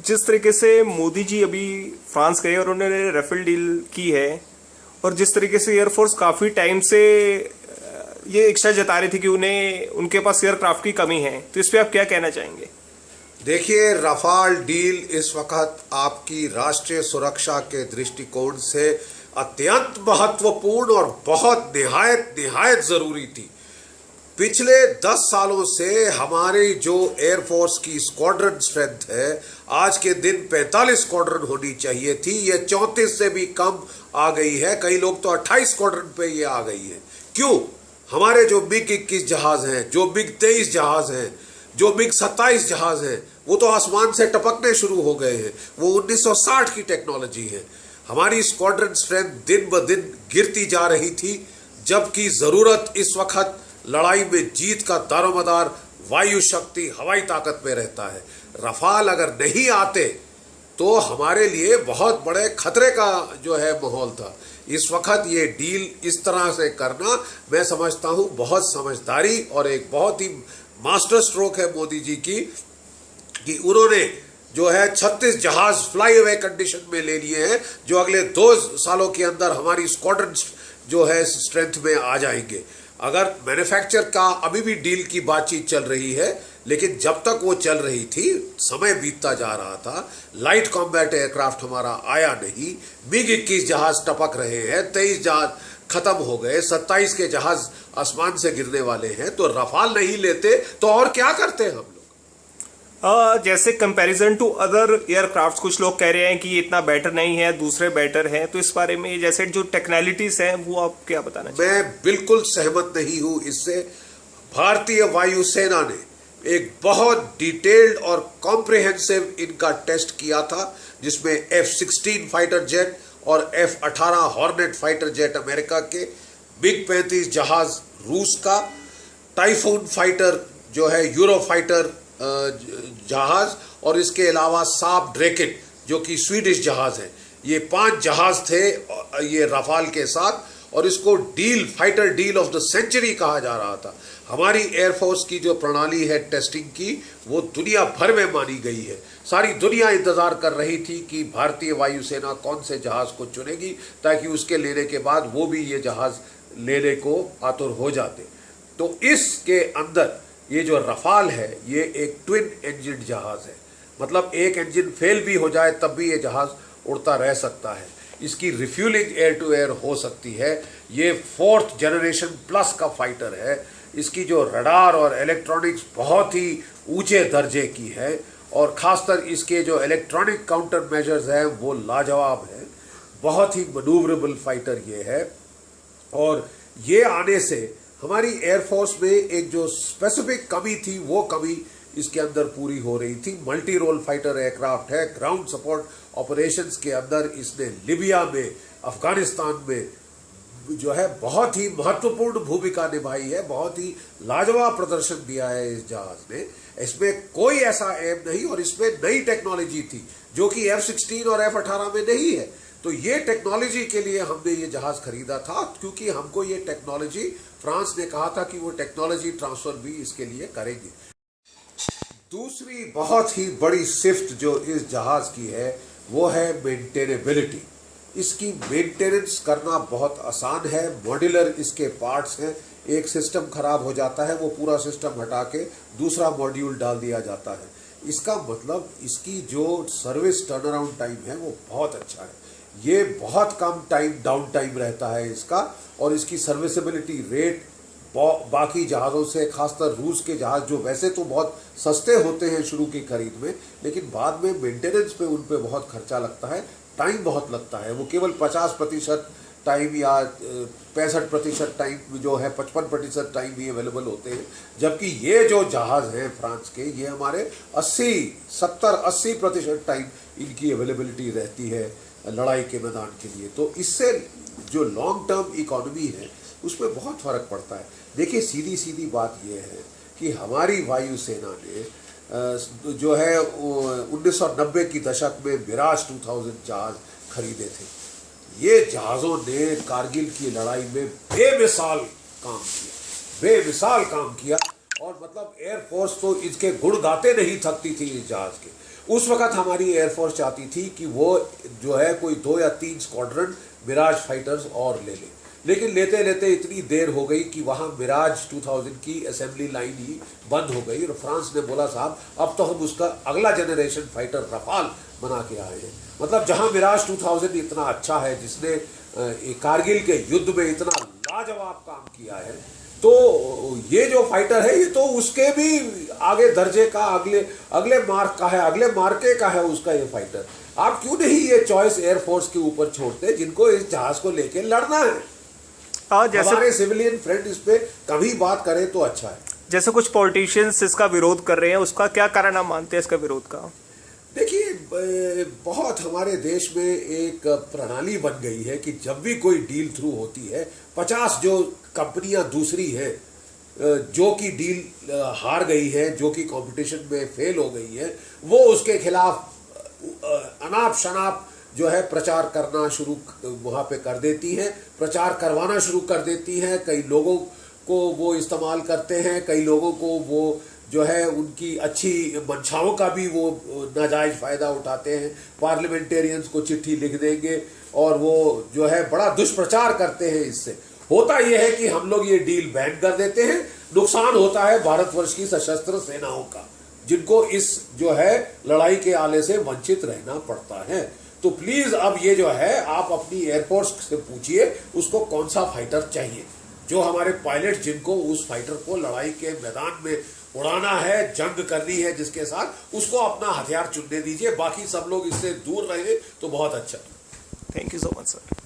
जिस तरीके से मोदी जी अभी फ्रांस गए और उन्होंने राफेल डील की है, और जिस तरीके से एयरफोर्स काफ़ी टाइम से ये इच्छा जता रही थी कि उन्हें उनके पास एयरक्राफ्ट की कमी है, तो इस पर आप क्या कहना चाहेंगे? देखिए, रफाल डील इस वक्त आपकी राष्ट्रीय सुरक्षा के दृष्टिकोण से अत्यंत महत्वपूर्ण और बहुत निहायत जरूरी थी। पिछले 10 सालों से हमारी जो एयरफोर्स की स्क्वाड्रन स्ट्रेंथ है, आज के दिन 45 स्क्वाड्रन होनी चाहिए थी, ये 34 से भी कम आ गई है। कई लोग तो 28 स्क्वाड्रन पे ये आ गई है। क्यों? हमारे जो मिग 21 जहाज हैं, जो मिग 23 जहाज हैं, जो मिग 27 जहाज हैं, वो तो आसमान से टपकने शुरू हो गए हैं। वो 1960 की टेक्नोलॉजी है। हमारी स्क्वाड्रन स्ट्रेंथ दिन ब दिन गिरती जा रही थी, जबकि जरूरत इस वक्त लड़ाई में जीत का दारोमदार वायु शक्ति, हवाई ताकत में रहता है। रफाल अगर नहीं आते तो हमारे लिए बहुत बड़े खतरे का जो है माहौल था। इस वक्त ये डील इस तरह से करना, मैं समझता हूं बहुत समझदारी और एक बहुत ही मास्टर स्ट्रोक है मोदी जी की, कि उन्होंने जो है 36 जहाज फ्लाई अवे कंडीशन में ले लिए हैं, जो अगले 2 सालों के अंदर हमारी स्क्वाड्रन जो है स्ट्रेंथ में आ जाएंगे। अगर मैन्युफैक्चर का अभी भी डील की बातचीत चल रही है, लेकिन जब तक वो चल रही थी, समय बीतता जा रहा था, लाइट कॉम्बैट एयरक्राफ्ट हमारा आया नहीं, मिग 21 जहाज टपक रहे हैं, 23 जहाज खत्म हो गए, 27 के जहाज आसमान से गिरने वाले हैं। तो रफाल नहीं लेते तो और क्या करते हम लोग? जैसे कंपैरिजन टू अदर एयरक्राफ्ट, कुछ लोग कह रहे हैं कि ये इतना बेटर नहीं है, दूसरे बेटर हैं, तो इस बारे में जैसे जो टेक्नोलॉजीज हैं वो आप क्या बताना चाहिए? मैं बिल्कुल सहमत नहीं हूं इससे। भारतीय वायुसेना ने एक बहुत डिटेल्ड और कॉम्प्रिहेंसिव इनका टेस्ट किया था, जिसमें F-16 फाइटर जेट और F-18 hornet fighter jet America के, मिग 35 जहाज रूस का, टाइफून फाइटर जो है यूरो फाइटर जहाज, और इसके अलावा साब ड्रैकेट जो कि स्वीडिश जहाज है। ये 5 जहाज थे ये रफाल के साथ, और इसको fighter deal of the century कहा जा रहा था। हमारी एयरफोर्स की जो प्रणाली है टेस्टिंग की, वो दुनिया भर में मानी गई है। सारी दुनिया इंतजार कर रही थी कि भारतीय वायुसेना कौन से जहाज को चुनेगी, ताकि उसके लेने के बाद वो भी ये जहाज लेने को आतुर हो जाते। तो इसके अंदर ये जो रफाल है, ये एक ट्विन इंजन जहाज है। मतलब एक इंजन फेल भी हो जाए तब भी ये जहाज उड़ता रह सकता है। इसकी रिफ्यूलिंग एयर टू एयर हो सकती है। ये 4th जनरेशन प्लस का फाइटर है। इसकी जो रडार और इलेक्ट्रॉनिक्स बहुत ही ऊंचे दर्जे की है, और खासकर इसके जो इलेक्ट्रॉनिक काउंटर मेजर्स हैं वो लाजवाब है। बहुत ही मनूवरेबल फाइटर ये है, और ये आने से हमारी एयरफोर्स में एक जो स्पेसिफिक कमी थी, वो कमी इसके अंदर पूरी हो रही थी। मल्टी रोल फाइटर एयरक्राफ्ट है। ग्राउंड सपोर्ट ऑपरेशंस के अंदर इसने लिबिया में, अफगानिस्तान में जो है बहुत ही महत्वपूर्ण भूमिका निभाई है। बहुत ही लाजवाब प्रदर्शन दिया है इस जहाज ने। इसमें कोई ऐसा एम नहीं, और इसमें नई टेक्नोलॉजी थी जो कि F-16 और F-18 में नहीं है। तो ये टेक्नोलॉजी के लिए हमने ये जहाज खरीदा था, क्योंकि हमको ये टेक्नोलॉजी, फ्रांस ने कहा था कि वो टेक्नोलॉजी ट्रांसफर भी इसके लिए करेंगे। दूसरी बहुत ही बड़ी सिफ्त जो इस जहाज की है, वो है मेंटेनेबिलिटी। इसकी मेंटेनेंस करना बहुत आसान है। मॉड्यूलर इसके पार्ट्स हैं। एक सिस्टम खराब हो जाता है, वो पूरा सिस्टम हटा के दूसरा मॉड्यूल डाल दिया जाता है। इसका मतलब इसकी जो सर्विस टर्न अराउंड टाइम है वो बहुत अच्छा है। ये बहुत कम टाइम डाउन टाइम रहता है इसका, और इसकी सर्विसेबिलिटी रेट बाकी जहाज़ों से, खासकर रूस के जहाज जो वैसे तो बहुत सस्ते होते हैं शुरू की खरीद में, लेकिन बाद में मेंटेनेंस पे उन पे बहुत खर्चा लगता है, टाइम बहुत लगता है। वो केवल 50% टाइम या 65% टाइम जो है, 55% टाइम भी अवेलेबल होते हैं। जबकि ये जो जहाज़ हैं फ्रांस के, ये हमारे 70-80% टाइम इनकी अवेलेबिलिटी रहती है लड़ाई के मैदान के लिए। तो इससे जो लॉन्ग टर्म इकोनॉमी है उसमें बहुत फर्क पड़ता है। देखिए, सीधी बात यह है कि हमारी वायुसेना ने जो है 1990 की दशक में मिराज 2000 जहाज खरीदे थे। ये जहाज़ों ने कारगिल की लड़ाई में बेमिसाल काम किया, और मतलब एयरफोर्स तो इसके गुण गाते नहीं थकती थी इस जहाज के। उस वक्त हमारी एयरफोर्स चाहती थी कि वो जो है कोई 2 या 3 स्क्वाड्रन मिराज फाइटर्स और ले ले, लेकिन लेते लेते इतनी देर हो गई कि वहां मिराज 2000 की असेंबली लाइन ही बंद हो गई और फ्रांस ने बोला साहब अब तो हम उसका अगला जनरेशन फाइटर रफाल बना के आए हैं। मतलब जहां मिराज 2000 इतना अच्छा है, जिसने कारगिल के युद्ध में इतना लाजवाब काम किया है, तो ये जो फाइटर है ये तो उसके भी आगे दर्जे का, अगले मार्क का है, अगले मार्के का है उसका ये फाइटर। आप क्यों नहीं ये चॉइस एयरफोर्स के ऊपर छोड़ते जिनको इस जहाज को लेके लड़ना है? जैसे हमारे सिविलियन फ्रेंड इस पे कभी बात करें तो अच्छा है। जैसे कुछ पॉलिटिशियंस इसका विरोध कर रहे हैं, उसका क्या कारण आप मानते हैं इसका विरोध का? देखिए, बहुत हमारे देश में एक प्रणाली बन गई है कि जब भी कोई डील थ्रू होती है, 50 जो कंपनियां दूसरी हैं जो कि डील हार गई है, जो कि कंपटीशन में फेल हो गई है, वो उसके खिलाफ अनाप शनाप जो है प्रचार करना शुरू वहां पे कर देती है, प्रचार करवाना शुरू कर देती है। कई लोगों को वो इस्तेमाल करते हैं, कई लोगों को वो जो है उनकी अच्छी मंशाओं का भी वो नाजायज फायदा उठाते हैं। पार्लियामेंटेरियंस को चिट्ठी लिख देंगे और वो जो है बड़ा दुष्प्रचार करते हैं। इससे होता यह है कि हम लोग ये डील बैन कर देते हैं, नुकसान होता है भारतवर्ष की सशस्त्र सेनाओं का, जिनको इस जो है लड़ाई के आले से वंचित रहना पड़ता है। तो प्लीज अब ये जो है आप अपनी एयरफोर्स से पूछिए उसको कौन सा फाइटर चाहिए, जो हमारे पायलट जिनको उस फाइटर को लड़ाई के मैदान में उड़ाना है, जंग करनी है जिसके साथ, उसको अपना हथियार चुनने दीजिए। बाकी सब लोग इससे दूर रहे तो बहुत अच्छा। Thank you so much sir.